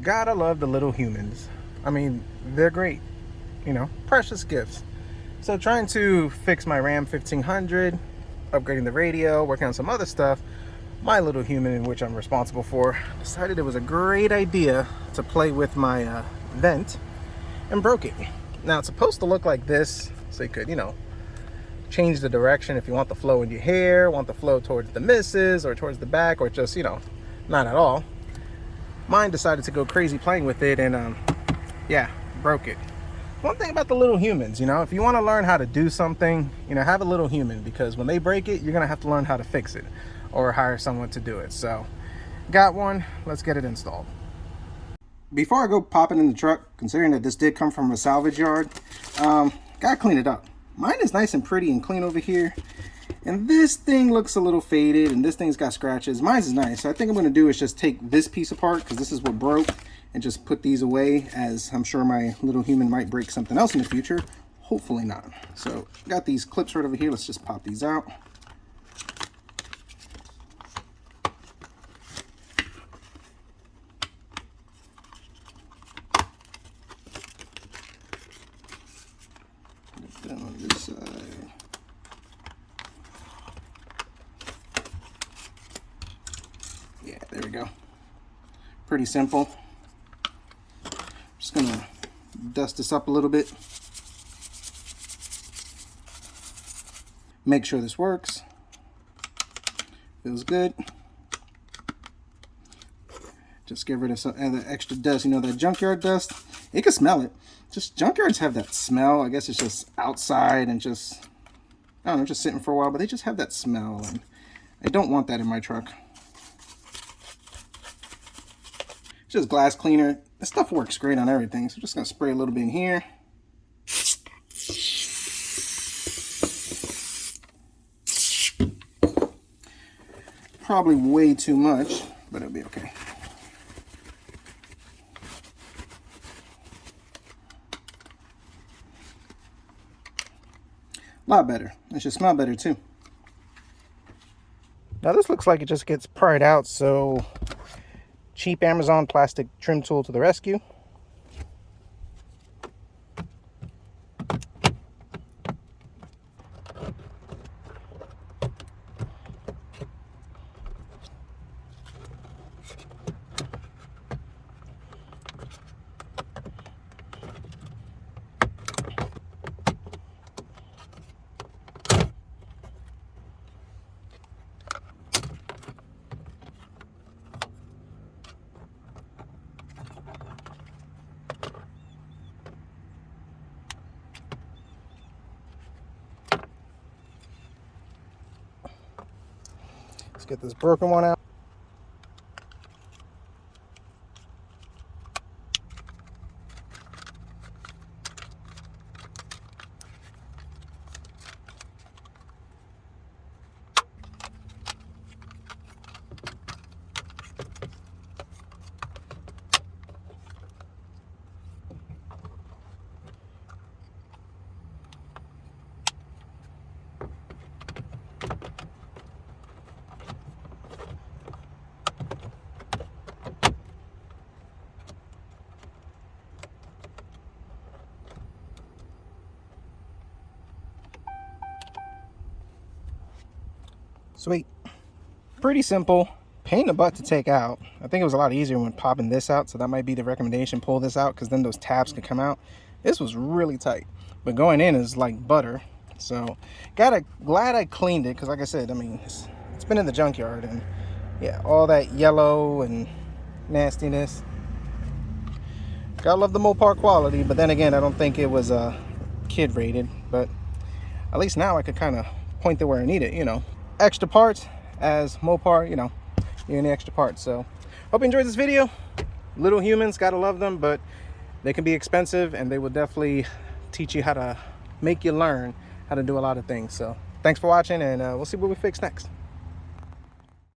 Gotta love the little humans. I mean, they're great, precious gifts. So trying to fix my Ram 1500, upgrading the radio, working on some other stuff, my little human, in which I'm responsible for, decided it was a great idea to play with my vent and broke it. Now it's supposed to look like this, so you could, change the direction if you want the flow in your hair, want the flow towards the missus or towards the back, or just, not at all. Mine decided to go crazy playing with it and yeah, broke it. One thing about the little humans, if you want to learn how to do something, have a little human, because when they break it, you're gonna have to learn how to fix it or hire someone to do it. So got one, let's get it installed. Before I go pop it in the truck, considering that this did come from a salvage yard, gotta clean it up. Mine is nice and pretty and clean over here, and this thing looks a little faded, and this thing's got scratches. Mine's is nice, so I think I'm going to do is just take this piece apart, because this is what broke, and just put these away, as I'm sure my little human might break something else in the future. Hopefully not. So got these clips right over here. Let's just pop these out. Put them on this side. Yeah, there we go. Pretty simple. Just gonna dust this up a little bit. Make sure this works. Feels good. Just get rid of some of the extra dust. That junkyard dust, you can smell it. Just junkyards have that smell. I guess it's just outside and just, I don't know, just sitting for a while, but they just have that smell, and I don't want that in my truck. It's just glass cleaner. This stuff works great on everything, so I'm just gonna spray a little bit in here. Probably way too much, but it'll be okay. A lot better. It should smell better too. Now this looks like it just gets pried out, so cheap Amazon plastic trim tool to the rescue. Let's get this broken one out. Sweet. Pretty simple. Pain in the butt to take out. I think it was a lot easier when popping this out, so that might be the recommendation. Pull this out, because then those tabs can come out. This was really tight, but going in is like butter. So glad I cleaned it, because like I said, I mean, it's been in the junkyard, and yeah, all that yellow and nastiness. Gotta love the Mopar quality, but then again, I don't think it was kid rated, but at least now I could kind of point it where I need it, Extra parts, as Mopar, you're the extra parts. So hope you enjoyed this video. Little humans, gotta love them, but they can be expensive, and they will definitely teach you how to make you learn how to do a lot of things. So thanks for watching, and we'll see what we fix next.